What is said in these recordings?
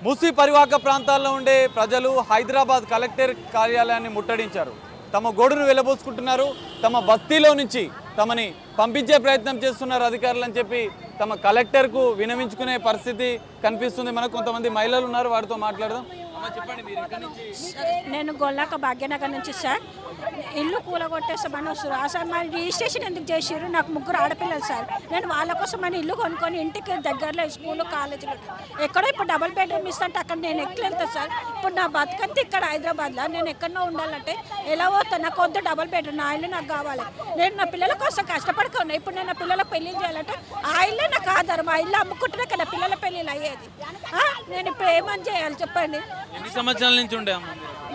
మూసీ పరివాహక ప్రాంతాల్లో ఉండే ప్రజలు హైదరాబాద్ కలెక్టర్ కార్యాలయాన్ని ముట్టడించారు. తమ గోడును వెళ్లబోసుకుంటున్నారు. తమ బస్తీలో నుంచి తమని పంపించే ప్రయత్నం చేస్తున్నారు అధికారులు అని చెప్పి తమ కలెక్టర్కు వినవించుకునే పరిస్థితి కనిపిస్తుంది. మనకు కొంతమంది మహిళలు ఉన్నారు, వారితో మాట్లాడదాం. చెప్పండి, మీరు ఎక్కడి నుంచి? నేను గొల్లాక భాగ్యనగర్ నుంచి సార్. ఇల్లు కూలగొట్టేస్తామని వస్తారు సార్. మరి రిజిస్ట్రేషన్ ఎందుకు చేసారు? నాకు 3 ఆడపిల్లలు సార్. నేను వాళ్ళ కోసం అని ఇల్లు కొనుక్కొని ఇంటికి దగ్గరలో స్కూల్ కాలేజీలో ఎక్కడో ఇప్పుడు డబుల్ బెడ్రూమ్ ఇస్తుంటే అక్కడ నేను ఎక్కలేను సార్. ఇప్పుడు నా బతుకంతా ఇక్కడ హైదరాబాద్లో నేను ఎక్కడో ఉండాలంటే ఎలా పోతాను? నాకు వద్దు డబుల్ బెడ్రూమ్, నా ఇల్లు నాకు కావాలి. నేను నా పిల్లల కోసం కష్టపడుకున్నా. ఇప్పుడు నేను నా పిల్లలకు పెళ్లి చేయాలంటే ఆ ఇల్లే నాకు ఆధారం. ఆ ఇల్లు అమ్ముకుంటేనే కదా పిల్లల పెళ్ళిళ్ళు అయ్యేది. నేను ఇప్పుడు ఏమని చేయాలి చెప్పండి? ఎన్ని సంవత్సరాల నుంచి ఉండే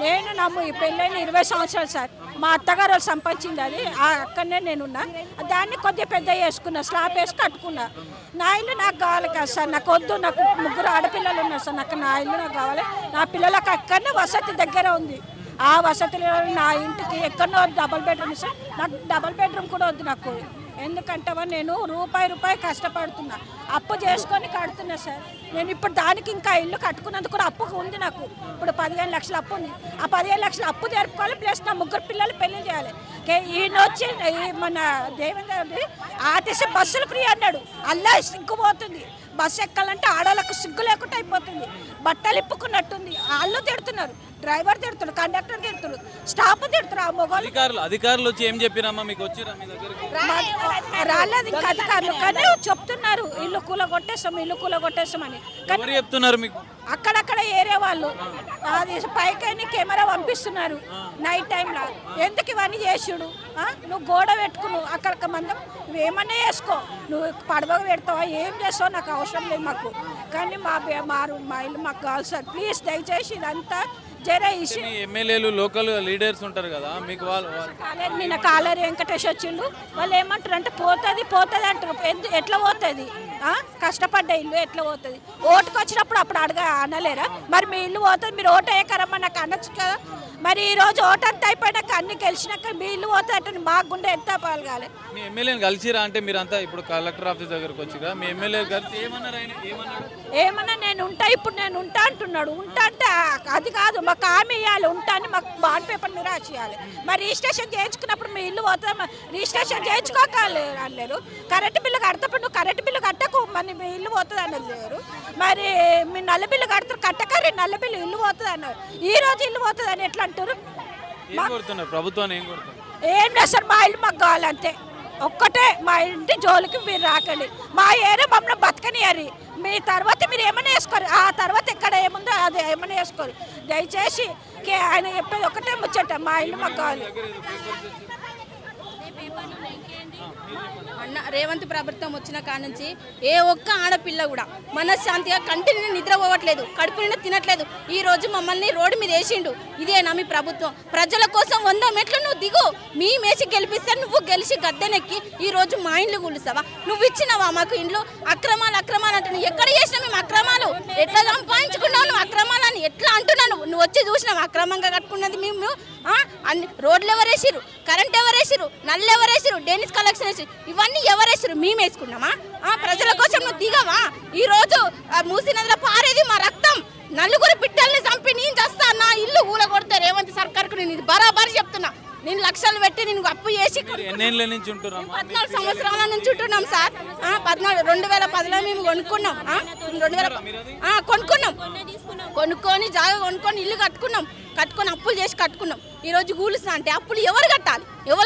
నేను ఈ పెళ్ళైన 20 సంవత్సరాలు సార్. మా అత్తగారు వాళ్ళు సంపాదించింది అది. అక్కడనే నేనున్నా. దాన్ని కొద్దిగా పెద్ద చేసుకున్నా, స్లాబ్ వేసి కట్టుకున్నా. నా ఇల్లు నాకు కావాలి కదా సార్. నాకు వద్దు. నాకు 3 ఆడపిల్లలు ఉన్నారు సార్. నాకు నా ఇల్లు నాకు కావాలి. నా పిల్లలకు అక్కడనే వసతి దగ్గర ఉంది. ఆ వసతిలో నా ఇంటికి ఎక్కడో డబుల్ బెడ్రూమ్ సార్. నాకు డబుల్ బెడ్రూమ్ కూడా వద్దు నాకు. ఎందుకంటే నేను రూపాయి కష్టపడుతున్నా, అప్పు చేసుకొని కడుతున్నా సార్. నేను ఇప్పుడు దానికి ఇంకా ఇల్లు కట్టుకున్నందుకు కూడా అప్పు ఉంది నాకు. ఇప్పుడు 15 లక్షల అప్పు ఉంది. ఆ 15 లక్షల అప్పు జరుపుకోవాలి, ప్లస్ నా 3 పిల్లలు పెళ్లి చేయాలి. ఈయన వచ్చి మన దేవేంద్ర ఆర్టీసీ బస్సులు ఫ్రీ అన్నాడు. అల్లా సిగ్గుపోతుంది. బస్సు ఎక్కాలంటే ఆడవాళ్ళకు సిగ్గు లేకుండా అయిపోతుంది. బట్టలు ఇప్పుకున్నట్టుంది. వాళ్ళు తిడుతున్నారు, డ్రైవర్ తిడుతున్నారు, కండక్టర్ తిడుతున్నారు, స్టాఫ్ తిడుతున్నారు. ఆ మొగలు అధికారులు వచ్చి ఏం చెప్పిరమ్మా మీకు? వచ్చిరా మీ దగ్గరికి? రాలేదు ఇంకా అధికారులు, కానీ చెప్తున్నారు ఇల్లు కూలగొట్టేస్తామని. ఎవరు చెప్తున్నారు మీకు? అక్కడక్కడ ఏరే వాళ్ళు అది పైకైనా కెమెరా పంపిస్తున్నారు నైట్ టైంలో. ఎందుకు ఇవన్నీ చేసుడు? నువ్వు గోడ పెట్టుకును అక్కడ మందం, నువ్వేమన్నా వేసుకో, నువ్వు పడవ పెడతావా, ఏం చేస్తావు నాకు అవసరం లేదు మాకు. కానీ మా ఇల్లు మాకు కావాలి సార్. ప్లీజ్ దయచేసి ఇదంతా జర ఎమ్మెల్యేలు లోకల్ లీడర్స్ ఉంటారు కదా మీకు, నిన్న కాలేరు వెంకటేష్ వచ్చిండు. వాళ్ళు ఏమంటారు అంటే పోతుంది అంటారు. ఎట్లా పోతుంది? కష్టపడ్డ ఇల్లు ఎట్లా పోతుంది? ఓటుకు వచ్చినప్పుడు అప్పుడు అనలేరా? మరి మీ ఇల్లు పోతుంది, మీరు ఓటు వేయకరమ్మా నాకు అనొచ్చు కదా. మరి ఈ రోజు ఓటు అంతా అయిపోయినాక అన్ని గెలిచినాక మీ ఇల్లు పోతుంది అంటే మాకు గుండె ఎంత పాల్గాలి. మీ ఎమ్మెల్యేని కలిసిరా? అంటే మీరంతా ఇప్పుడు కలెక్టర్ ఆఫీస్ దగ్గరకు వచ్చిరా, మీ ఎమ్మెల్యే కలిసి ఏమన్నా నేను ఉంటా, ఇప్పుడు నేను ఉంటా అంటున్నాడు. ఉంటా అంటే అది కాదు, మాకు హామీ ఇవ్వాలి. ఉంటా అని మాకు బాండ్ పేపర్ మీద రాసియాలి. మరి రిజిస్ట్రేషన్ చేయించుకున్నప్పుడు మీ ఇల్లు పోతుంది, రిజిస్ట్రేషన్ చేయించుకోకాలి అనలేరు. కరెంటు బిల్లు కడతప్పుడు నువ్వు కరెంటు బిల్లు కట్టకు, మరి మీ ఇల్లు పోతుంది అనలేరు. మరి మీ నల్ల బిల్లు కడతారు, కట్టకరి నల్ల బిల్లు ఇల్లు పోతుంది అన్నారు. ఈ రోజు ఇల్లు పోతుంది అని ఎట్లా అంటారు? ప్రభుత్వాన్ని ఏం లేదు సార్, మా ఇల్లు మాకు కావాలంతే. ఒక్కటే, మా ఇంటి జోలికి మీరు రాకండి. మా ఏరియా మమ్మల్ని బతకనియారి. మీ తర్వాత మీరు ఏమైనా వేసుకోరు, ఆ తర్వాత ఎక్కడ ఏముందో అది ఏమైనా వేసుకోరు. దయచేసి ఆయన చెప్పేది ఒకటే ముచ్చట, మా ఇల్లు మాకు కావాలి. అన్న రేవంత్ ప్రభుత్వం వచ్చిన కాడ నుంచి ఏ ఒక్క ఆడపిల్ల కూడా మనశ్శాంతిగా కంటిన్యూ నిద్రపోవట్లేదు, కడుపు నిండా తినట్లేదు. ఈ రోజు మమ్మల్ని రోడ్డు మీద వేసిండు. ఇదేనా మీ ప్రభుత్వం? ప్రజల కోసం 100 మెట్లు నువ్వు దిగు, మీ మేసి గెలిపిస్తే నువ్వు గెలిచి గద్దెనెక్కి ఈ రోజు మా ఇండ్లు కూలుస్తావా? నువ్వు ఇచ్చినావా మాకు ఇండ్లు? అక్రమాలు అంటే నువ్వు ఎక్కడ చేసినా మేము అక్రమాలు ఎట్లా సంపాదించుకున్నావు? నువ్వు అక్రమాలని ఎట్లా అంటున్నావు? నువ్వు వచ్చి చూసినావు అక్రమంగా కట్టుకున్నది మేము. అన్ని రోడ్లు ఎవరేసిరు, కరెంట్ ఎవరేసిరు, నల్లు ఎవరేసిరు, డెనిస్ కలెక్షన్ వేసిరు, ఇవన్నీ ఎవరేసిరు? మేము వేసుకున్నామా? ప్రజల కోసం నువ్వు దిగవా? ఈ రోజు మూసీ నదిలో పారేది మా రక్తం. 4 బిడ్డల్ని చంపి నేను చేస్తా, నా ఇల్లు కూలగొడతా రేవంత్ సర్కార్కు నేను ఇది బరాబర్ చెప్తున్నా. నేను లక్షలు పెట్టి నేను అప్పు చేసి 14 సంవత్సరాల నుంచి ఉంటున్నాం సార్. 2010లో మేము కొనుక్కున్నాం. కొనుక్కొని జాగా కొనుక్కొని ఇల్లు కట్టుకొని అప్పులు చేసి కట్టుకున్నాం. ఈ రోజు కూలుస్తా అంటే అప్పులు ఎవరు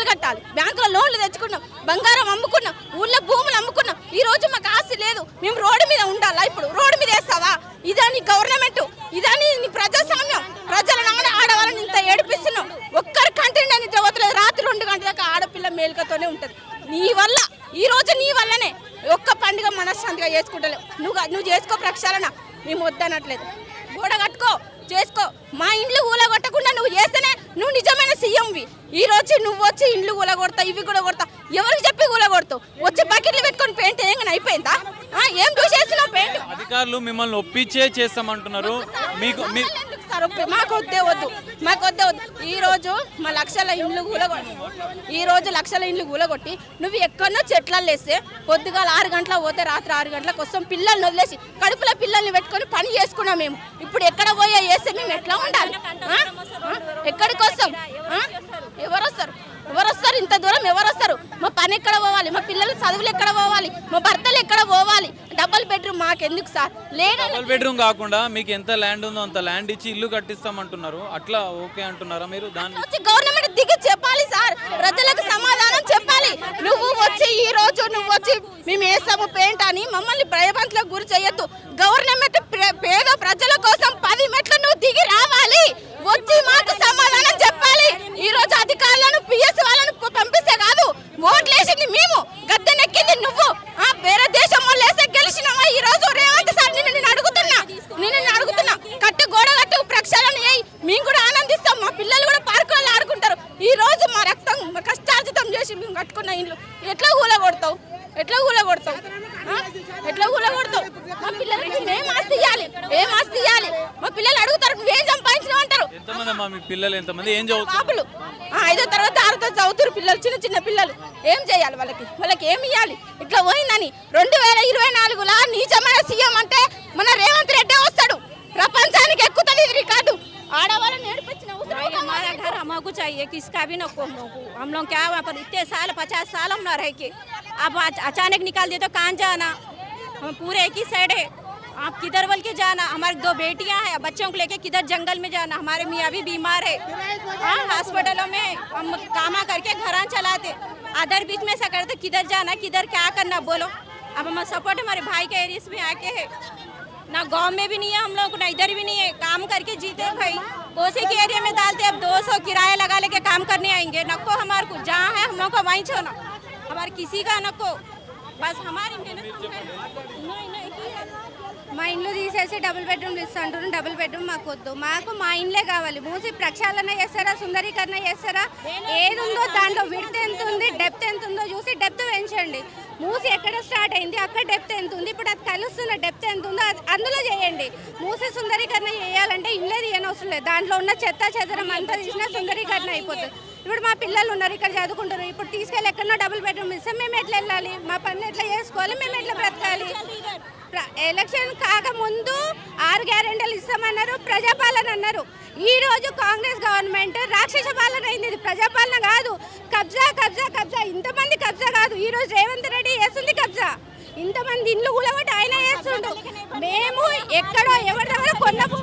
కట్టాలి? బ్యాంకులో లోన్లు తెచ్చుకున్నాం, బంగారం అమ్ముకున్నాం, ఊళ్ళో భూములు అమ్ముకున్నాం. ఈ రోజు మాకు ఆస్తి లేదు, మేము రోడ్డు మీద ఉండాలా? ఇప్పుడు రోడ్డు మీద వేస్తావా? ఇదాని గవర్నమెంట్, ఇదాని ప్రజాస్వామ్యం. ప్రజల నాన్న ఆడవాళ్ళని ఇంత ఏడిపిస్తున్నాం. ఒక్కరి కంటిని నిద్ర పోతలేదు. రాత్రి 2 గంటల దాకా ఆడపిల్ల మేలుకతోనే ఉంటుంది. నీ వల్ల ఈ రోజు నీ వల్లనే ఒక్క పండుగ మనశ్శాంతిగా చేసుకుంటలేవు. నువ్వు చేసుకో ప్రక్షాళన, మేము వద్దనట్లేదు. గోడ కట్టుకో, చేసుకో. మా ఇండ్లు కూలగొట్టకుండా నువ్వు చేస్తేనే నువ్వు నిజమైన సీఎంవి. ఈ రోజు నువ్వు వచ్చి ఇండ్లు కూలగొడతా, ఇవి కూడా కొడతా, ఎవరికి చెప్పి కూలగొడతావు? వచ్చి బకెట్లు పెట్టుకొని పెయింట్ ఏమైనా అయిపోయిందా? ఏం చూసేస్తున్నావు? పెయింట్ అధికారులు మిమ్మల్ని ఒప్పించే చేస్తామంటున్నారు. మీకు సార్ మాకు వద్దే వద్దు, మాకు వద్దే వద్దు. ఈరోజు మా లక్షల ఇండ్లు కూలగొట్టి నువ్వు ఎక్కడో చెట్లలో వేస్తే పొద్దుగాల 6 గంటలకు పోతే రాత్రి 6 గంటలకు వస్తాం. పిల్లల్ని వదిలేసి కడుపులో పిల్లల్ని పెట్టుకొని పని చేసుకున్నాం మేము. ఇప్పుడు ఎక్కడ పోయా వేస్తే మేము ఎట్లా ఉండాలి? ఎక్కడికి వస్తాం? ఎవరు వస్తారు? ఇంత దూరం ఎవరు వస్తారు? మా పని ఎక్కడ పోవాలి? మా పిల్లల చదువులు ఎక్కడ పోవాలి? మా భర్తలు ఎక్కడ పోవాలి? డబుల్ బెడ్రూమ్ మాకెందుకు సార్? డబుల్ బెడ్రూమ్ కాకుండా మీకు ఎంత ల్యాండ్ ఉందో అంత ల్యాండ్ ఇచ్చి ఇల్లు కట్టిస్తామంటున్నారు, అట్లా ఓకే అంటున్నారా మీరు? దాన్ని గవర్నమెంట్ దిగి చెప్పాలి సార్, ప్రజలకు సమాధానం చెప్పాలి. నువ్వు వచ్చి మేము వేస్తాము పెయింట్ అని మమ్మల్ని భయభ్రాంతులకు గురి చేయొద్దు. గవర్నమెంట్ పేద ప్రజల కోసం 10 మెట్లు నువ్వు దిగి రావాలి, వచ్చి మాకు సమాధానం చెప్పాలి. ఈ రోజు అధికారులను పిఎస్ వాళ్ళను పంపిస్తే కాదు, ఓట్లేసింది మేము, గద్దెనెక్కింది నువ్వు. వేరే దేశం వాళ్ళు వేస్తే గెలిచినావా? ఈ రోజు రేవంత్ సార్ నిన్ను అడుగుతున్నా కట్టు గోడ కట్టు ప్రక్షాళన చేయి, మేము కూడా ఆనందిస్తాం. మా పిల్లలు కూడా పార్కులలో ఆడుకుంటారు. ఈ రోజు మా రక్తం మా కష్టార్జితం చేసి మేము కట్టుకున్న ఇండ్లు ఎట్లా కూలగొడతావు? మా పిల్లలకి ఏం ఆస్తి ఇయ్యాలి? మా పిల్లలు అడుగుతారు నువ్వేం సంపాదించినావు అంటారు. మీ పిల్లలు ఎంతమంది? ఏం చదువుతారు? బాబులు 5వ తరగతి 6వ తరగతి చదువుతారు పిల్లలు, చిన్న పిల్లలు. ఏం చేయాలి వాళ్ళకి ఏమి ఇవ్వాలి? ఇట్లా పోయిందని 2024లో నీచమైన సీఎం అంటే మన రేవంత్ రెడ్డి వస్తాడు, ప్రపంచానికి ఎక్కుతుంది ఇది రికార్డు. आड़वाला हमारा घर हमको चाहिए, किसका भी न को हम लोग क्या वहाँ पर इतने साल 50 साल हम न रह के अब अचानक निकाल दे तो कहाँ जाना? हम पूरे एक ही साइड है, आप किधर बोल के जाना? हमारी 2 बेटियां हैं, बच्चों को लेके किधर जंगल में जाना? हमारे मियाँ भी बीमार है, हॉस्पिटलों में हम कामा करके घर चलाते, अदर बीच में ऐसा करते, किधर जाना किधर क्या करना बोलो? अब हम सपोर्ट हमारे भाई के एरिया में आके है ना, गांव में भी नहीं है हम लोग, ना इधर भी नहीं है, काम करके जीते भाई। कोसी के एरिया में डालते, अब 200 किराया लगा लेके काम करने आएंगे, नको हमारे को जहाँ है हम लोग को वहीं छोड़ना, हमारे किसी का नको, बस हमारे మా ఇండ్లు తీసేసి డబుల్ బెడ్రూమ్ ఇస్తుంటారు. డబుల్ బెడ్రూమ్ మాకు వద్దు, మా ఇండ్లే కావాలి. మూసి ప్రక్షాళన చేస్తారా, సుందరీకరణ చేస్తారా? ఏది ఉందో దాంట్లో విడ్త్ ఎంత ఉంది, డెప్త్ ఎంత ఉందో చూసి డెప్త్ పెంచండి. మూసి ఎక్కడ స్టార్ట్ అయింది, అక్కడ డెప్త్ ఎంత ఉంది, ఇప్పుడు అది కలుస్తున్న డెప్త్ ఎంత ఉందో అందులో చేయండి. మూసి సుందరీకరణ చేయాలంటే ఇల్లే తీయనవసరం లేదు, దాంట్లో ఉన్న చెత్త చెదరం అంతా తీసినా సుందరీకరణ అయిపోతుంది. ఇప్పుడు మా పిల్లలు ఉన్నారు ఇక్కడ చదువుకుంటారు, ఇప్పుడు తీసుకెళ్ళి ఎక్కడో డబుల్ బెడ్రూమ్ ఇస్తే మేము ఎట్లా వెళ్ళాలి? మా పని ఎట్లా చేసుకోవాలి? మేము ఎట్లా బ్రతకాలి? ఎలక్షన్ కాకముందు 6 గ్యారెంటీలు ఇస్తామన్నారు, ప్రజాపాలన అన్నారు. ఈ రోజు కాంగ్రెస్ గవర్నమెంట్ రాక్షస పాలన అయింది, ఇది ప్రజాపాలన కాదు. కబ్జా ఇంతమంది కబ్జా కాదు, ఈ రోజు రేవంత్ రెడ్డి చేస్తుంది కబ్జా. ఇంతమంది ఇండ్లు కూడా ఆయన చేస్తుండు. మేము ఎక్కడో ఎవరిదెవరో కొనలేదు,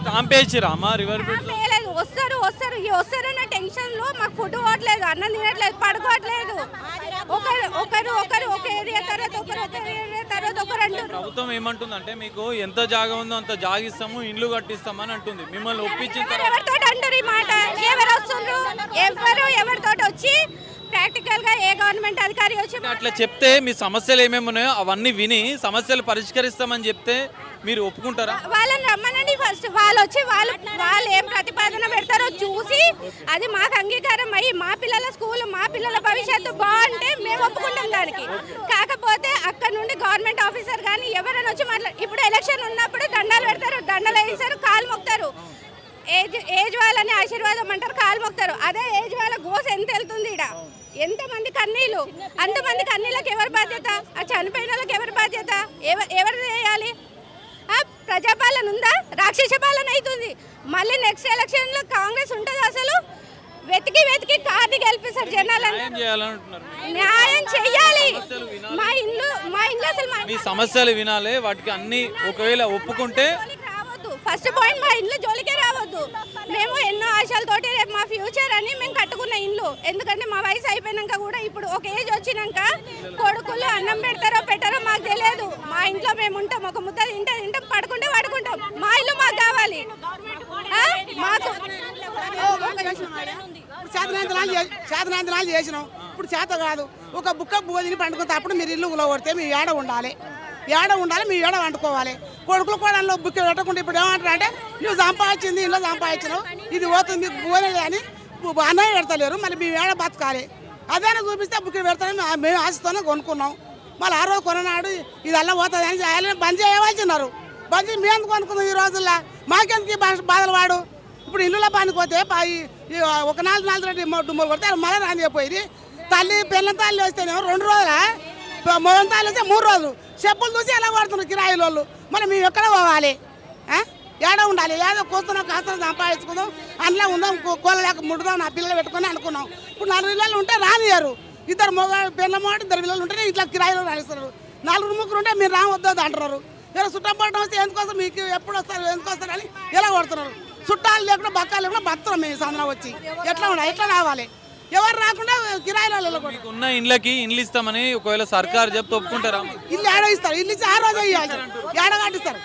వస్తారన్న టెన్షన్ లో మాకు ఫుడ్ పోవట్లేదు, అన్నం తినట్లేదు, పడుకోవట్లేదు. ఒకరు ఒక ఏరియా తర్వాత ఒకరు అంటారు. ప్రభుత్వం ఏమంటుందంటే మీకు ఎంత జాగా ఉందో అంత జాగిస్తాము, ఇండ్లు కట్టిస్తామని అంటుంది. మిమ్మల్ని ఒప్పించిన ఎవరితో అంటారు ఈ మాట? ఎవరు వస్తుండ్రు? ఎవరితో వచ్చి ప్రాక్టికల్ గా ఏ గవర్నమెంట్ అధికారి వచ్చి అట్లా చెప్తే మీ సమస్యలు ఏమేమి ఉన్నాయో అవన్నీ విని సమస్యలు పరిష్కరిస్తామని చెప్తే మీరు ఒప్పుకుంటారా? వాళ్ళని రమ్మనండి ఫస్ట్, వాళ్ళు వచ్చి వాళ్ళు ఏం ప్రతిపాదన పెడతారో చూసి అది మాకు అంగీకారం అయ్యి మా పిల్లల స్కూల్ మా పిల్లల భవిష్యత్తు బాగుంటే మేము ఒప్పుకుంటాం దానికి. కాకపోతే అక్కడ నుండి గవర్నమెంట్ ఆఫీసర్ కానీ ఎవరైనా వచ్చి ఇప్పుడు ఎలక్షన్ ఉన్నప్పుడు దండాలు పెడతారు, దండలు వేస్తారు, కాలు మొక్తారు. ఏజ్ వాళ్ళని ఆశీర్వాదం అంటారు, కాలు మొక్తారు. అదే ఏజ్ వాళ్ళ గోస ఎంత వెళ్తుంది ఇక్కడ, ఎంతమంది కన్నీళ్ళు, అంతమంది కన్నీళ్ళకి ఎవరి బాధ్యత? ఆ చనిపోయిన వాళ్ళకి ఎవరి బాధ్యత? ఎవరు చేయాలి? ప్రజాపాలన ఉందా? రాక్షస పాలన అవుతుంది. మళ్ళీ నెక్స్ట్ ఎలక్షన్లో కాంగ్రెస్ ఉంటుంది. అసలు వెతికి కార్డు గెలిపిస్తారు జనాలను. న్యాయం చెయ్యాలి. మా ఇండ్లు అసలు మీ సమస్యలు వినాలి, వాటికి అన్ని ఒకవేళ ఒప్పుకుంటే ఫస్ట్ పాయింట్ మా ఇండ్లు జోలికే రావద్దు. మేము ఎన్నో ఆశలతోటి రేపు మా ఫ్యూచర్ అని మేము కట్టుకున్న ఇండ్లు, ఎందుకంటే మా వయసు అయిపోయినాక కూడా ఇప్పుడు ఒక ఏజ్ వచ్చినాక కొడుకులు అన్నం పెడతారో పెట్టారో మాకు తెలియదు. మా ఇంట్లో మేము ఉంటాం, ఒక ముద్ద తింటాం, పడుకుంటే పడుకుంటాం. మా ఇల్లు మాకు కావాలి. మాకు శాతనాంతనాలు చేసినాం, ఇప్పుడు చేత కాదు. ఒక బుక్క బోధిని పండుకుంటే అప్పుడు మీరు ఇల్లు కొడితే మీ ఏడ ఉండాలి, మీ ఏడ వండుకోవాలి. కొడుకులు కోడల్లో బుక్క పెట్టకుండా ఇప్పుడు ఏమంటారు అంటే నువ్వు సంపాదించింది ఇంట్లో సంపాదించినావు, ఇది పోతుంది మీకు పోలేదు అని అన్నయ్య పెడతలేరు, మళ్ళీ మీ ఏడ బతకాలి. అదేనా చూపిస్తే బుక్క పెడతానని మేము ఆశతోనే కొనుక్కున్నాం. మళ్ళీ ఆ రోజు కొననాడు ఇది అలా పోతుంది అని బంద్ చేయవలసిన్నారు. బంద్ మేము కొనుక్కున్నాం. ఈ రోజుల్లో మాకెందుకు బాధలు వాడు ఇప్పుడు ఇల్లుల పనికి పోతే ఒక 4 రెడ్డి డుమ్మలు కొడితే మళ్ళీ రాని పోయి తల్లి పిల్లల తల్లి వస్తేనేమో 2 రోజులా మొదటి తాళ్ళు వస్తే 3 రోజులు చెప్పులు చూసి ఎలా కొడుతున్నారు కిరాయిల వాళ్ళు. మరి మేము ఎక్కడ పోవాలి? ఏడ ఉండాలి? ఏదో కూర్చున్నాం కాస్త సంపాదించుకుందాం, అందులో ఉందాం, కోళ్ళలేక ముడుదాం, నా పిల్లలు పెట్టుకొని అనుకున్నాం. ఇప్పుడు 4 ఇళ్ళు ఉంటే రానియారు. 2 పిల్లల మాట 2 పిల్లలు ఉంటేనే ఇట్లా కిరాయిలో రానిస్తారు. 4 ముగ్గురు ఉంటే మీరు రావద్దు అంటున్నారు. ఇలా చుట్టం పడటం వస్తే ఎందుకోసం మీకు ఎప్పుడు వస్తారు ఎందుకు వస్తారు అని ఎలా కొడుతున్నారు. చుట్టాలు లేకుండా బక్కాలు లేకుండా బతున్నాం మేము సందనం వచ్చి. ఎట్లా ఉండాలి? ఎట్లా రావాలి? ఎవరు రాకుండా కిరాయిలో ఉన్న ఇండ్లకి ఇండ్లు ఇస్తామని ఒకవేళ సర్కారు చెప్తే ఒప్పుకుంటారా? ఇల్లు ఏడో ఇస్తారు. ఇల్లు ఇచ్చి 6 రోజులు ఇవ్వాలి. ఏడ కట్టిస్తారు.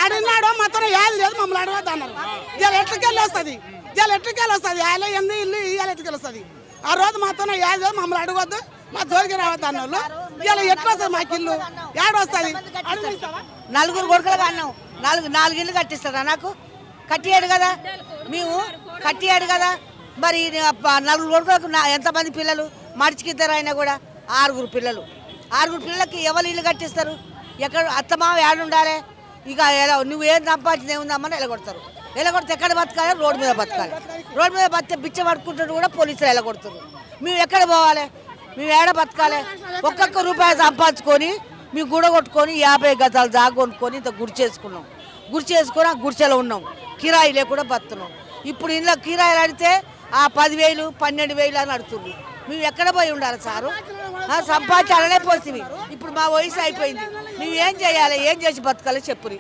అడిగినాడో మొత్తం ఏది లేదు మమ్మల్ని అడగద్దు అన్నారు. ఇవాళ ఎట్లకెళ్ళి వస్తుంది? ఆయన ఎన్ని ఇల్లు ఇవాళ ఎట్లకెళ్ళి వస్తుంది? ఆ రోజు మొత్తం ఏది లేదు మమ్మల్ని అడగొద్దు, మా జోలికి రావద్దు అన్న వాళ్ళు. ఇవాళ ఎట్లా వస్తుంది మాకు ఇల్లు? ఏడ వస్తుంది? 4 కొడుకులుగా అన్నాం. 4 ఇల్లు కట్టిస్తారా? నాకు కట్టియాడు కదా, మేము కట్టియాడు కదా. మరి 4 కొడుకులకు ఎంతమంది పిల్లలు? మడిచికిద్దరు అయినా కూడా 6 పిల్లలు. 6 పిల్లలకి ఎవరు ఇల్లు కట్టిస్తారు? ఎక్కడ అత్తమావ ఏడుండాలి? ఇక ఎలా నువ్వేం సంపాదించిన ఏముందమ్మని ఎలగొడతారు. ఎలగొడితే ఎక్కడ బతకాలి? రోడ్డు మీద బతకాలి. రోడ్డు మీద బతికే బిచ్చ పట్టుకుంటాడు కూడా పోలీసులు ఎలగొడుతారు. మేము ఎక్కడ పోవాలి? మేము ఏడ బతకాలి? ఒక్కొక్క రూపాయి సంపాదించుకొని మేము గుడగొట్టుకొని 50 గజాలు జాగా కొనుక్కొని ఇంత గుడి చేసుకున్నాం. ఆ గుడిసెలో ఉన్నాం. కిరాయి లేకుండా బతున్నాం. ఇప్పుడు ఇంట్లో కిరాయిలు అడిగితే 10,000 12,000 అని అడుగుతుంది. మేము ఎక్కడ పోయి ఉండాలి సారు? సంపాదించాలనే పోతుంది. ఇప్పుడు మా వయసు అయిపోయింది. మేము ఏం చేయాలి? ఏం చేసి బతకాలి చెప్పురి.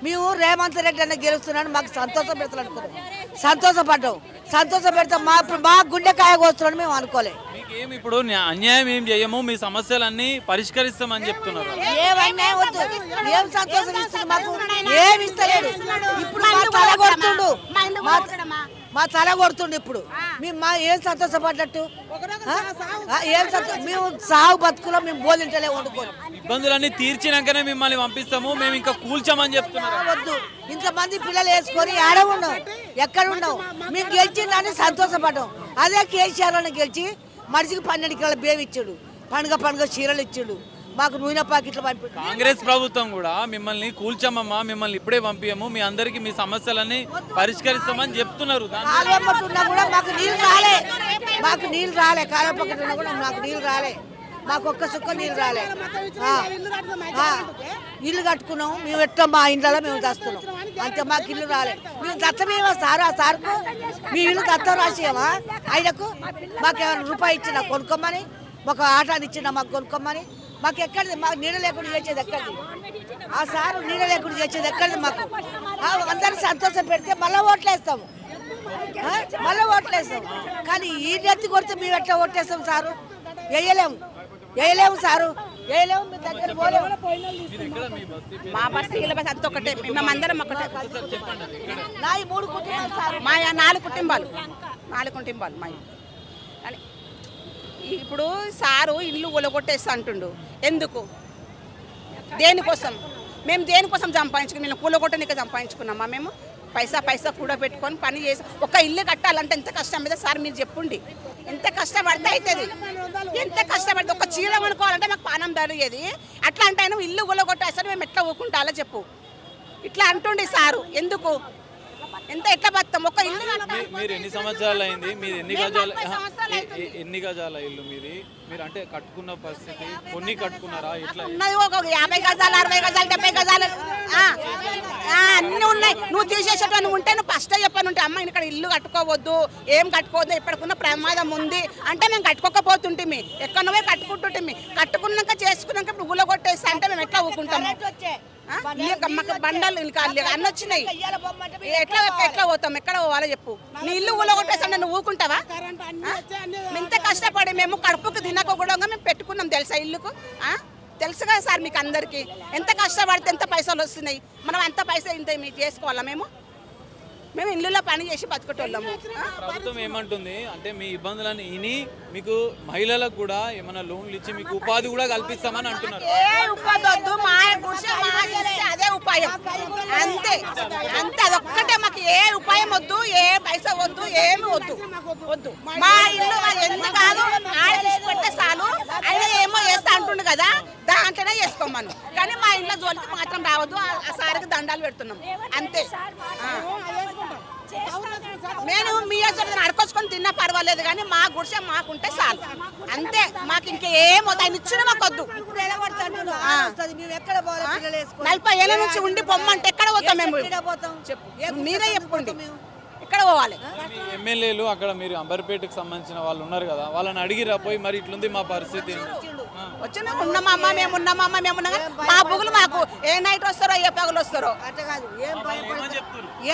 మేము రేవంత్ రెడ్డి అన్న గెలుస్తున్నాడు మాకు సంతోషం పెడతాను అనుకున్నాం. సంతోషం పెడతాం. మా గుండెకాయ కోస్తున్నాడు మేము అనుకోలే. మీకేం ఇప్పుడు అన్యాయం ఏం చేయము, మీ సమస్యలన్నీ పరిష్కరిస్తామని చెప్తున్నారు. ఏం అన్యాయం వద్దు, ఏం సంతోషం ఇస్తుంది మాకు? ఏమి ఇస్తలేడు. ఇప్పుడు మా తల కొడుతుండు. ఇప్పుడు మేము ఏం సంతోషపడ్డట్టు? మేము సాగు బతుకులో మేము బోధించలే వండుకోను. ఇబ్బందులన్నీ తీర్చినాకనే మిమ్మల్ని పంపిస్తాము, మేము ఇంకా కూల్చామని చెప్తున్నారు. వద్దు, ఇంతమంది పిల్లలు వేసుకొని ఆడ ఉండవు, ఎక్కడ ఉండవు. మేము గెలిచిందని సంతోషపడ్డాం. అదే కేసీఆర్ అని గెలిచి మనిషికి 12 కిలోల బియ్యం ఇచ్చాడు, పండుగ చీరలు ఇచ్చాడు, మాకు నూనె ప్యాకెట్లు పంపి. కాంగ్రెస్ ప్రభుత్వం కూడా మిమ్మల్ని కూల్చామమ్మా, మిమ్మల్ని ఇప్పుడే పంపించము, మీ అందరికి మీ సమస్యలన్నీ పరిష్కరిస్తామని చెప్తున్నారు. కాలువపట్టున్నా కూడా మాకు నీళ్ళు రాలే. కాలువపట్టున్నా కూడా మాకు నీళ్ళు రాలే. మాకు ఒక్క సుక్క నీళ్ళు రాలే. ఇల్లు కట్టుకున్నాం మేము. ఎట్లా మా ఇంట్లో మేము దస్తున్నాం అంతే. మాకు ఇల్లు రాలే. మేము దత్తమేమో సార్? ఆ సార్కు మీ ఇల్లు దత్తం రాసేమా? ఆయనకు మాకేమైనా రూపాయి ఇచ్చిన కొనుక్కోమని, మాకు ఆటాన్ని ఇచ్చిన మాకు కొనుక్కోమని. మాకు ఎక్కడిది? మాకు నీడ లేకుండా చేసేది ఎక్కడిది? ఆ సారు నీడ లేకుండా చేసేది ఎక్కడిది? మాకు అందరూ సంతోషం పెడితే మళ్ళీ ఓట్లేస్తాము. కానీ ఈ నెత్తి కొడితే మేము ఎట్లా ఓట్లేస్తాం సారు? వేయలేము సారు, వేయలేము. మీ దగ్గర పోలేము. మా బస్తీల బస్ అంత ఒకటే, మేమందరం ఒకటే. నా 3 కుటుంబాలు సార్, మా 4 కుటుంబాలు మా. ఇప్పుడు సారు ఇల్లు కూలగొట్టేస్తా అంటుండు. ఎందుకు? దేనికోసం? మేము దేనికోసం సంపాదించుకున్నాం? మేము కూలగొట్టనిక సంపాదించుకున్నామా? మేము పైసా కూడా పెట్టుకొని పని చేసి ఒక ఇల్లు కట్టాలంటే ఎంత కష్టం మీద సార్ మీరు చెప్పుండి. ఎంత కష్టపడితే అవుతుంది? ఎంత కష్టపడితే ఒక చీర కొనుక్కోవాలంటే మాకు పానం జరిగేది. అట్లా అంటే ఆయన ఇల్లు కూలగొట్టేస్తారు, మేము ఎట్లా ఊకుంటాలో చెప్పు. ఇట్లా అంటుండి సారు. ఎందుకు? ఎట్లా బతాం? ఒక ఇల్లు మీరు ఎన్ని సంవత్సరాలు అయింది? మీరు ఎన్ని గజాల ఇల్లు మీది? మీరు అంటే కట్టుకున్న పరిస్థితి కొన్ని కట్టుకున్నారా? ఇట్లా 50 గజాలు 60 గజాలు 70 గజాలు అన్నీ ఉన్నాయి. నువ్వు తీసేసేటని ఉంటే నువ్వు ఫస్ట్ చెప్పనుంటే అమ్మ ఇక్కడ ఇల్లు కట్టుకోవద్దు, ఏం కట్టుకోవద్దు, ఇప్పటికున్న ప్రమాదం ఉంది అంటే మేము కట్టుకోకపోతుంటే ఎక్కడో కట్టుకుంటుంటే కట్టుకున్నాక చేసుకున్నాక ఇప్పుడు ఊళ్ళో కొట్టేస్తా అంటే మేము ఎట్లా ఊకుంటాము? మాకు బండలు అన్నీ వచ్చినాయి. ఎట్లా పోతాం? ఎక్కడ పోవాలో చెప్పు. నీ ఇల్లు ఊళ్ళో కొట్టేస్తా నువ్వు ఊకుంటావా? ఇంత కష్టపడి మేము కడుపుకు తినకుండా మేము పెట్టుకున్నాం తెలుసా ఇల్లుకు? తెలుసు కదా సార్ మీకు అందరికీ. ఎంత కష్టపడితే ఎంత పైసలు వస్తున్నాయి. మనం అంత పైసలు ఇంత మీకు చేసుకోవాలా? మేము ఇల్లులో పని చేసి బతుకుటోళ్ళము. ప్రభుత్వం ఏమంటుంది అంటే మీ ఇబ్బందులను ఇని మీకు మహిళలకు కూడా ఏమైనా లోన్లు ఇచ్చి మీకు ఉపాధి కూడా కల్పిస్తామని అంటున్నారు. ఏ ఉపాధి వద్దు, అదే ఉపాయం అంతే. అదొక్కటే మాకు. ఏ ఉపాయం వద్దు, ఏ పైసా వద్దు, ఏమి వద్దు. మా ఇల్లు ఎందుకు కాదు ఆడపెట్టే చాలు. ఆయన ఏమో చేస్తా అంటుండు కదా, దాంట్లోనే చేసుకోమను. కానీ మా ఇంట్లో జోలికి మాత్రం రావద్దు. ఆ సారికి దండాలు పెడుతున్నాం అంతే. నేను మీ అడుకొచ్చుకొని తిన్నా పర్వాలేదు కానీ మా గుడిసె మాకుంటే చాలు అంతే. మాకు ఇంకా ఏం ఆయన ఇచ్చిన మాకు వద్దు. 40 ఏళ్ళ నుంచి ఉండి పొమ్మంటే ఎక్కడ పోతాం మేము? మీరే చెప్పుకోండి ఎక్కడ పోవాలి? ఎమ్మెల్యేలు అక్కడ మీరు అంబర్పేటకు సంబంధించిన వాళ్ళు ఉన్నారు కదా, వాళ్ళని అడిగిరా పోయి మరి ఇట్లుంది మా పరిస్థితి వచ్చినా ఉన్నామమ్మ మేము ఉన్నామమ్మ మేము ఉన్నాం. మా బుగులు మాకు ఏ నైట్ వస్తారో ఏ పగులు వస్తారో అట్లా కాదు.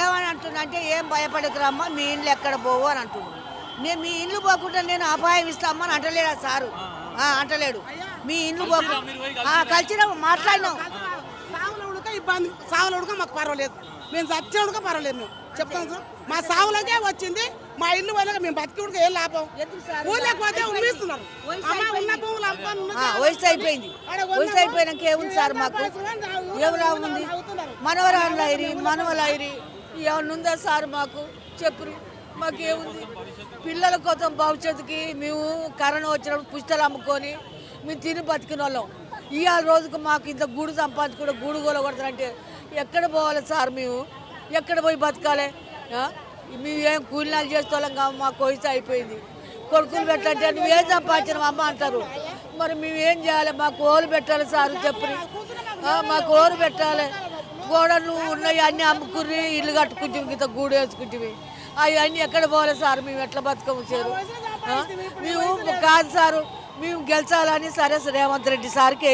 ఏమని అంటున్నా అంటే ఏం భయపడకురమ్మా, మీ ఇండ్లు ఎక్కడ పోవు అని అంటున్నాను. నేను మీ ఇండ్లు పోకుండా నేను అపాయం ఇస్తామని అంటలేడా సారు? అంటలేడు. మీ ఇండ్లు పోకుండా కలిసిన మాట్లాడినాం. సావులు ఇబ్బంది, సావులు మాకు పర్వాలేదు, మేము చచ్చేవాడుగా పర్వాలేదు. మేము చెప్తాను సార్, మా సావులకే వచ్చింది. మా ఇల్లు పోయినాక మేము బతికి ఉడికి ఏం లాభం? ఊళ్ళకపోతే ఉమ్మిస్తున్నారు. వయసు అయిపోయింది. వయసు అయిపోయినాక ఏముంది సార్ మాకు? ఏమన్నా ఉంది? మనవరాళ్ళు అయిరి, మనవలు అయిరి, ఏమన్నా ఉందా సార్ మాకు? చెప్పురు. మాకేముంది? పిల్లల కోసం భవిష్యత్తుకి మేము కరోనా వచ్చినప్పుడు పుస్తకాలు అమ్ముకొని మేము తిని బతికిన వాళ్ళం. ఇవాళ రోజుకు మాకు ఇంత గూడు సంపాదించుకుంటే గూడు గోల కొడతారంటే ఎక్కడ పోవాలి సార్? మేము ఎక్కడ పోయి బతకాలి? మేము ఏం కూలినాలు చేస్తాం కాదు, మాకు వయసు అయిపోయింది. కొడుకులు పెట్టాలంటే నువ్వేం సంపాదించిన అమ్మ అంటారు. మరి మేము ఏం చేయాలి? మాకు ఓలు పెట్టాలి సార్ చెప్పి, మాకు ఓలు పెట్టాలి. గోడలు ఉన్నాయి అన్నీ అమ్ముకుని ఇల్లు కట్టుకుంటాం, ఇంత గూడు వేసుకుంటాం. అవన్నీ ఎక్కడ పోవాలి సార్? మేము ఎట్లా బతకము సార్? మేము కాదు సారు, మేము గెలిచాలని సరే రేవంత్ రెడ్డి సార్కి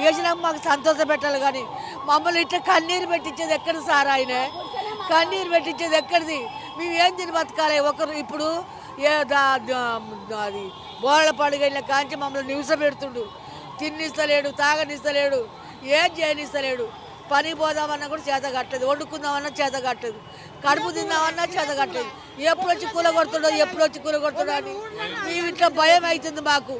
వేసినాం మాకు సంతోషం పెట్టాలి. కానీ మమ్మల్ని ఇట్లా కన్నీరు పెట్టించేది ఎక్కడ సార్? ఆయన కన్నీరు పెట్టించేది ఎక్కడిది? మేము ఏం తిని బతకాలి? ఒకరు ఇప్పుడు అది బోళ్ళ పండుగ కాంచి మమ్మల్ని నివస పెడుతుండు. తిన్నిస్తలేడు, తాగనిస్తలేడు, ఏం చేయనిస్తలేడు. పని పోదామన్నా కూడా చేత కట్టలేదు, వండుకుందామన్నా చేత కట్టలేదు, కడుపు తిందామన్నా చేత కట్టలేదు. ఎప్పుడు వచ్చి కూలగొడుతుండో ఎప్పుడు వచ్చి కూలగొడుతుండో అని మేము ఇట్లా భయం అవుతుంది మాకు.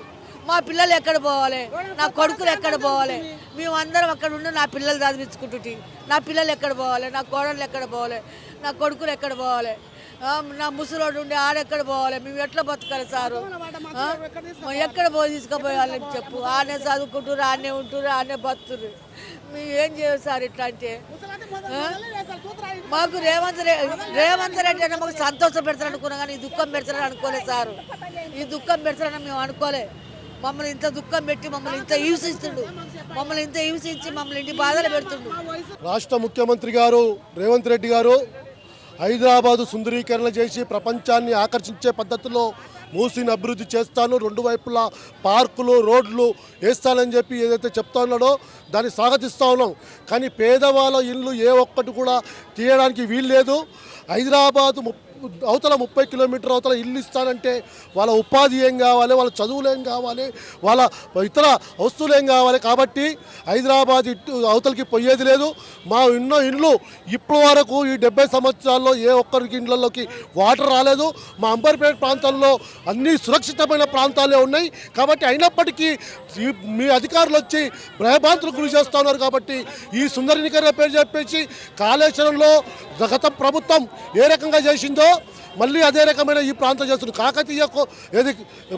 మా పిల్లలు ఎక్కడ పోవాలి? నా కొడుకులు ఎక్కడ పోవాలి? మేము అందరం అక్కడ ఉండి నా పిల్లలు చదివించుకుంటుంటే నా పిల్లలు ఎక్కడ పోవాలి? నా కోడళ్ళు ఎక్కడ పోవాలి? నా కొడుకులు ఎక్కడ పోవాలి? నా ముసలోడు ఉండి ఆడెక్కడ పోవాలి? మేము ఎట్లా బతకాలి సారు? ఎక్కడ పోయి తీసుకుపోయాలని చెప్పు. ఆడనే చదువుకుంటారు, ఆడనే ఉంటున్నారు, ఆడనే బతున్నారు. మేము ఏం చేయాలి సార్ ఇట్లా అంటే? మాకు రేవంత్ రెడ్డి అంటే మాకు సంతోషం పెడతారు అనుకున్నాం కానీ ఈ దుఃఖం పెడతారని అనుకోలేదు సారు. ఈ దుఃఖం పెడతారని మేము అనుకోలే. మమ్మల్ని ఇంత దుఃఖం పెట్టి మమ్మల్ని ఇంత హింసిస్తుండు, మమ్మల్ని ఇంత హింసించి మమ్మల్ని ఇంటి బాధలు పెడుతుండు. రాష్ట్ర ముఖ్యమంత్రి గారు రేవంత్ రెడ్డి గారు హైదరాబాదు సుందరీకరణ చేసి ప్రపంచాన్ని ఆకర్షించే పద్ధతిలో మూసీని అభివృద్ధి చేస్తాను, 2 వైపులా పార్కులు రోడ్లు వేస్తానని చెప్పి ఏదైతే చెప్తా ఉన్నాడో దాన్ని స్వాగతిస్తూ ఉన్నాం. కానీ పేదవాళ్ళ ఇల్లు ఏ ఒక్కటి కూడా తీయడానికి వీలు లేదు. హైదరాబాదు అవతల 30 కిలోమీటర్ అవతల ఇల్లు ఇస్తానంటే వాళ్ళ ఉపాధి ఏం కావాలి, వాళ్ళ చదువులు ఏం కావాలి, వాళ్ళ ఇతర వస్తువులు ఏం కావాలి? కాబట్టి హైదరాబాద్ ఇటు అవతలకి పోయేది లేదు. మా ఎన్నో ఇండ్లు ఇప్పటి వరకు ఈ 70 సంవత్సరాల్లో ఏ ఒక్కరికి ఇండ్లలోకి వాటర్ రాలేదు. మా అంబర్పేట ప్రాంతంలో అన్ని సురక్షితమైన ప్రాంతాలే ఉన్నాయి. కాబట్టి అయినప్పటికీ మీ అధికారులు వచ్చి భయభ్రాంతులకు గురి చేస్తూ ఉన్నారు. కాబట్టి ఈ సుందరీకరణ పేరు చెప్పేసి కాళేశ్వరంలో గత ప్రభుత్వం ఏ రకంగా చేసిందో మళ్ళీ అదే రకమైన ఈ ప్రాంతం చేస్తుంది. కాకతీయ ఏది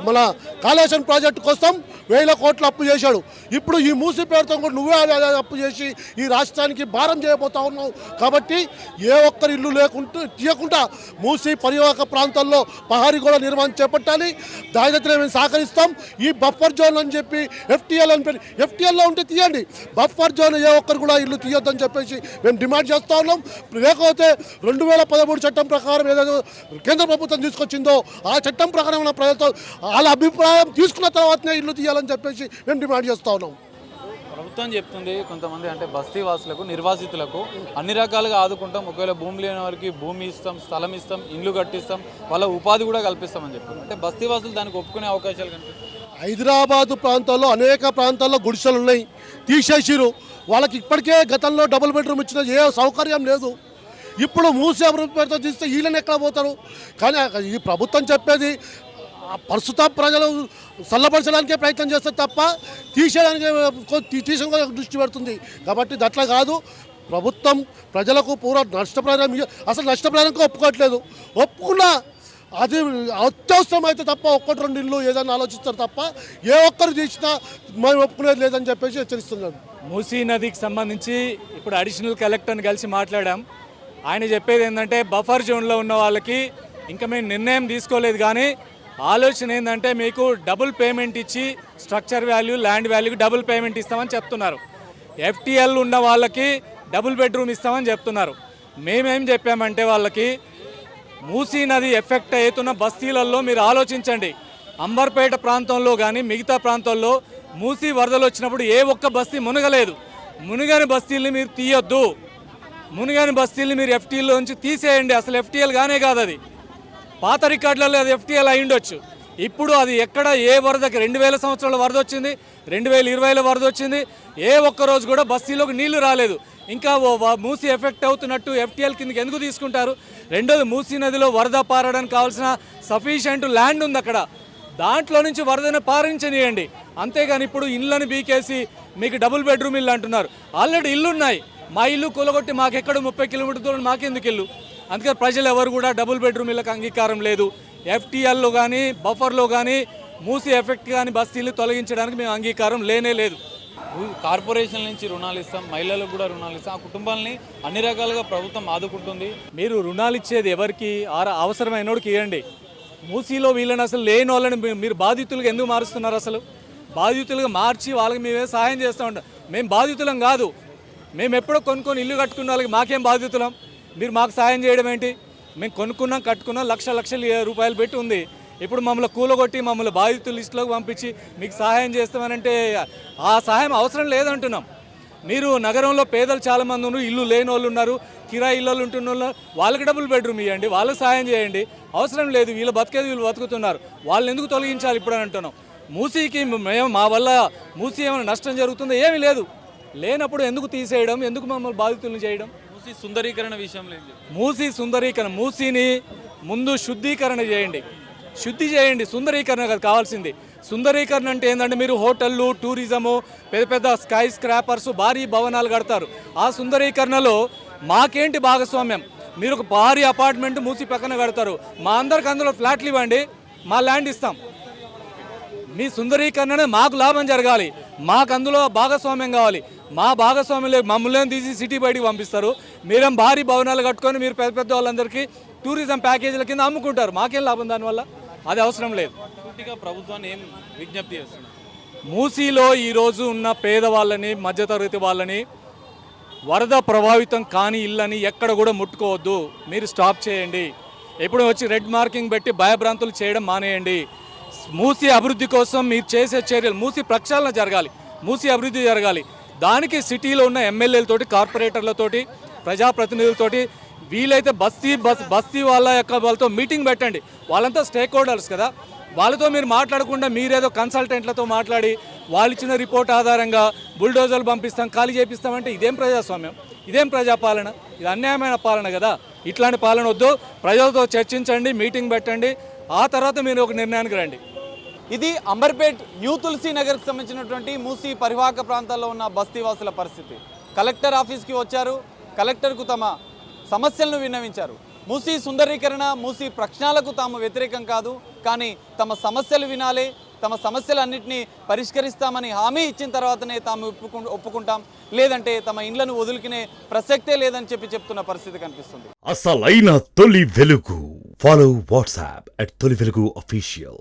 మన కాళేశ్వరం ప్రాజెక్టు కోసం 1000 కోట్లు అప్పు చేశాడు. ఇప్పుడు ఈ మూసీ పేరుతో కూడా నువ్వే అప్పు చేసి ఈ రాష్ట్రానికి భారం చేయబోతా ఉన్నావు. కాబట్టి ఏ ఒక్కరి ఇల్లు తీయకుండా మూసీ పరివాహక ప్రాంతాల్లో పహారీ కూడా నిర్మాణం చేపట్టాలి. దాదాపు మేము సహకరిస్తాం. ఈ బఫర్ జోన్ అని చెప్పి FTL అని FTLలో ఉంటే తీయండి, బఫర్ జోన్ ఏ ఒక్కరు కూడా ఇల్లు తీయొద్దని చెప్పేసి మేము డిమాండ్ చేస్తూ ఉన్నాం. లేకపోతే 2013 చట్టం ప్రకారం ఏదైతే కేంద్ర ప్రభుత్వం తీసుకొచ్చిందో ఆ చట్టం ప్రకారం ప్రజలతో వాళ్ళ అభిప్రాయం తీసుకున్న తర్వాతనే ఇల్లు తీయాలని చెప్పేసి మేము డిమాండ్ చేస్తూ ఉన్నాం. ప్రభుత్వం చెప్తుంది కొంతమంది అంటే బస్తీ వాసులకు నిర్వాసితులకు అన్ని రకాలుగా ఆదుకుంటాం, ఒకవేళ భూమి లేని వారికి భూమి ఇస్తాం, స్థలం ఇస్తాం, ఇండ్లు కట్టిస్తాం, వాళ్ళ ఉపాధి కూడా కల్పిస్తామని చెప్పారు. అంటే బస్తీ వాసులు దానికి ఒప్పుకునే అవకాశాలు కనిపిస్తాయి. హైదరాబాదు ప్రాంతాల్లో అనేక ప్రాంతాల్లో గుడిసెలు ఉన్నాయి, తీసేసిరు. వాళ్ళకి ఇప్పటికే గతంలో డబుల్ బెడ్రూమ్ ఇచ్చిన ఏ సౌకర్యం లేదు. ఇప్పుడు మూసీ అభివృద్ధి పేరుతో తీస్తే వీళ్ళని ఎక్కడ పోతారు? కానీ ఈ ప్రభుత్వం చెప్పేది ప్రస్తుత ప్రజలు చల్లపరచడానికే ప్రయత్నం చేస్తే తప్ప తీసేయడానికి దృష్టి పెడుతుంది. కాబట్టి అట్లా కాదు. ప్రభుత్వం ప్రజలకు పూర్వ నష్టపరిహారం అసలు నష్టపరిహారంగా ఒప్పుకోవట్లేదు. ఒప్పుకున్నా అది అత్యవసరం అయితే తప్ప 1-2 ఇళ్ళు ఏదైనా ఆలోచిస్తారు తప్ప ఏ ఒక్కరు తీసినా మేము ఒప్పుకునేది లేదని చెప్పేసి హెచ్చరిస్తున్నాను. మూసీ నదికి సంబంధించి ఇప్పుడు అడిషనల్ కలెక్టర్ని కలిసి మాట్లాడాం. ఆయన చెప్పేది ఏంటంటే బఫర్ జోన్లో ఉన్న వాళ్ళకి ఇంకా మేము నిర్ణయం తీసుకోలేదు, కానీ ఆలోచన ఏంటంటే మీకు డబుల్ పేమెంట్ ఇచ్చి స్ట్రక్చర్ వాల్యూ ల్యాండ్ వాల్యూకి డబుల్ పేమెంట్ ఇస్తామని చెప్తున్నారు. ఎఫ్టీఎల్ ఉన్న వాళ్ళకి డబుల్ బెడ్రూమ్ ఇస్తామని చెప్తున్నారు. మేమేం చెప్పామంటే వాళ్ళకి మూసీ నది ఎఫెక్ట్ అవుతున్న బస్తీలలో మీరు ఆలోచించండి. అంబర్పేట ప్రాంతంలో కానీ మిగతా ప్రాంతాల్లో మూసీ వరదలు వచ్చినప్పుడు ఏ ఒక్క బస్తీ మునగలేదు. మునిగని బస్తీల్ని మీరు తీయొద్దు, మునిగని బస్తీల్ని మీరు ఎఫ్టీఎల్ నుంచి తీసేయండి. అసలు ఎఫ్టీఎల్ గానే కాదు, అది పాత రికార్డులలో అది ఎఫ్టీఎల్ అయి ఉండొచ్చు. ఇప్పుడు అది ఎక్కడ ఏ వరదకి 2000 సంవత్సరాల వరద వచ్చింది, 2020లో వరద వచ్చింది, ఏ ఒక్కరోజు కూడా బస్తీలోకి నీళ్లు రాలేదు. ఇంకా మూసీ ఎఫెక్ట్ అవుతున్నట్టు ఎఫ్టీఎల్ కిందకి ఎందుకు తీసుకుంటారు? రెండోది, మూసీ నదిలో వరద పారడానికి కావాల్సిన సఫిషియెంట్ ల్యాండ్ ఉంది అక్కడ, దాంట్లో నుంచి వరదను పారించనియండి. అంతేగాని ఇప్పుడు ఇళ్ళని బీకేసి మీకు డబుల్ బెడ్రూమ్ ఇల్లు అంటున్నారు. ఆల్రెడీ ఇల్లు ఉన్నాయి, మా ఇల్లు కూలగొట్టి మాకెక్కడ 30 కిలోమీటర్ దూరం మాకెందుకు ఇల్లు? అందుకని ప్రజలు ఎవరు కూడా డబుల్ బెడ్రూమ్ ఇళ్ళకి అంగీకారం లేదు. ఎఫ్టీఎల్లో కానీ బఫర్లో కానీ మూసీ ఎఫెక్ట్ కానీ బస్తీలు తొలగించడానికి మేము అంగీకారం లేనే లేదు. కార్పొరేషన్ నుంచి రుణాలు ఇస్తాం, మహిళలకు కూడా రుణాలు ఇస్తాం, ఆ కుటుంబాలని అన్ని రకాలుగా ప్రభుత్వం ఆదుకుంటుంది. మీరు రుణాలు ఇచ్చేది ఎవరికి? అవసరమైనోడికి ఇవ్వండి. మూసీలో వీళ్ళని అసలు లేని వాళ్ళని మీరు బాధితులుగా ఎందుకు మారుస్తున్నారు? అసలు బాధితులుగా మార్చి వాళ్ళకి మేమే సహాయం చేస్తూ ఉంటాం. మేము బాధితులం కాదు, మేము ఎప్పుడో కొనుక్కొని ఇల్లు కట్టుకున్న వాళ్ళకి మాకేం బాధితులం? మీరు మాకు సహాయం చేయడం ఏంటి? మేము కొనుక్కున్నాం కట్టుకున్నాం, లక్షల రూపాయలు పెట్టి ఉంది. ఇప్పుడు మమ్మల్ని కూలగొట్టి మమ్మల్ని బాధితుల లిస్టులోకి పంపించి మీకు సహాయం చేస్తామనంటే ఆ సహాయం అవసరం లేదంటున్నాం. మీరు నగరంలో పేదలు చాలామంది ఉన్నారు, ఇల్లు లేని వాళ్ళు ఉన్నారు, కిరాయి ఇళ్ళు ఉంటున్న వాళ్ళు, వాళ్ళకి డబుల్ బెడ్రూమ్ ఇవ్వండి, వాళ్ళకి సహాయం చేయండి. అవసరం లేదు, వీళ్ళు బతికేది వీళ్ళు బతుకుతున్నారు, వాళ్ళని ఎందుకు తొలగించాలి ఇప్పుడు అని అంటున్నాం. మూసీకి మేము మా వల్ల మూసీ ఏమైనా నష్టం జరుగుతుందో? ఏమీ లేదు. లేనప్పుడు ఎందుకు తీసేయడం, ఎందుకు మమ్మల్ని బాధితులను చేయడం? మూసీ సుందరీకరణ విషయంలో మూసీ సుందరీకరణ, మూసీని ముందు శుద్ధీకరణ చేయండి, శుద్ధి చేయండి. సుందరీకరణ కావాల్సింది. సుందరీకరణ అంటే ఏంటంటే మీరు హోటళ్ళు, టూరిజము, పెద్ద పెద్ద స్కై స్క్రాపర్స్, భారీ భవనాలు కడతారు. ఆ సుందరీకరణలో మాకేంటి భాగస్వామ్యం? మీరు ఒక భారీ అపార్ట్మెంట్ మూసి పక్కన కడతారు, మా అందరికి అందులో ఫ్లాట్లు ఇవ్వండి, మా ల్యాండ్ ఇస్తాం. మీ సుందరీకరణ మాకు లాభం జరగాలి, మాకు అందులో భాగస్వామ్యం కావాలి. మా భాగస్వామ్యంలో మమ్మల్ని తీసి సిటీ బయటికి పంపిస్తారు. మీరేం భారీ భవనాలు కట్టుకొని మీరు పెద్ద పెద్ద వాళ్ళందరికీ టూరిజం ప్యాకేజీల కింద అమ్ముకుంటారు. మాకేం లాభం దానివల్ల? అది అవసరం లేదు. ప్రభుత్వాన్ని ఏం విజ్ఞప్తి చేస్తున్నారు? మూసీలో ఈరోజు ఉన్న పేదవాళ్ళని, మధ్యతరగతి వాళ్ళని, వరద ప్రభావితం కాని ఇళ్ళని ఎక్కడ కూడా ముట్టుకోవద్దు, మీరు స్టాప్ చేయండి. ఎప్పుడు వచ్చి రెడ్ మార్కింగ్ పెట్టి భయభ్రాంతులు చేయడం మానేయండి. మూసీ అభివృద్ధి కోసం మీరు చేసే చర్యలు, మూసీ ప్రక్షాళన జరగాలి, మూసీ అభివృద్ధి జరగాలి. దానికి సిటీలో ఉన్న ఎమ్మెల్యేలతోటి, కార్పొరేటర్లతోటి, ప్రజాప్రతినిధులతోటి, వీలైతే బస్తీ వాళ్ళ యొక్క వాళ్ళతో మీటింగ్ పెట్టండి. వాళ్ళంతా స్టేక్ హోల్డర్స్ కదా, వాళ్ళతో మీరు మాట్లాడకుండా మీరేదో కన్సల్టెంట్లతో మాట్లాడి వాళ్ళు ఇచ్చిన రిపోర్ట్ ఆధారంగా బుల్డోజర్లు పంపిస్తాం, ఖాళీ చేపిస్తామంటే ఇదేం ప్రజాస్వామ్యం? ఇదేం ప్రజాపాలన? ఇది అన్యాయమైన పాలన కదా. ఇట్లాంటి పాలన వద్దు. ప్రజలతో చర్చించండి, మీటింగ్ పెట్టండి, ఆ తర్వాత మీరు ఒక నిర్ణయానికి రండి. ఇది అంబర్పేట్ న్యూ తులసి నగర్కి సంబంధించినటువంటి మూసీ పరివాహక ప్రాంతాల్లో ఉన్న బస్తీవాసుల పరిస్థితి. కలెక్టర్ ఆఫీస్కి వచ్చారు, కలెక్టర్కు తమ సమస్యలను విన్నవించారు. మూసీ సుందరీకరణ, మూసీ ప్రక్షాళనకు తాము వ్యతిరేకం కాదు, కానీ తమ సమస్యలు వినాలి, తమ సమస్యలన్నింటినీ పరిష్కరిస్తామని హామీ ఇచ్చిన తర్వాతనే తాము ఒప్పుకుంటాం, లేదంటే తమ ఇండ్లను వదులుకునే ప్రసక్తే లేదని చెప్తున్న పరిస్థితి కనిపిస్తుంది. అసలైన తొలి వెలుగు. ఫాలో వాట్సాప్ @తొలి వెలుగు official.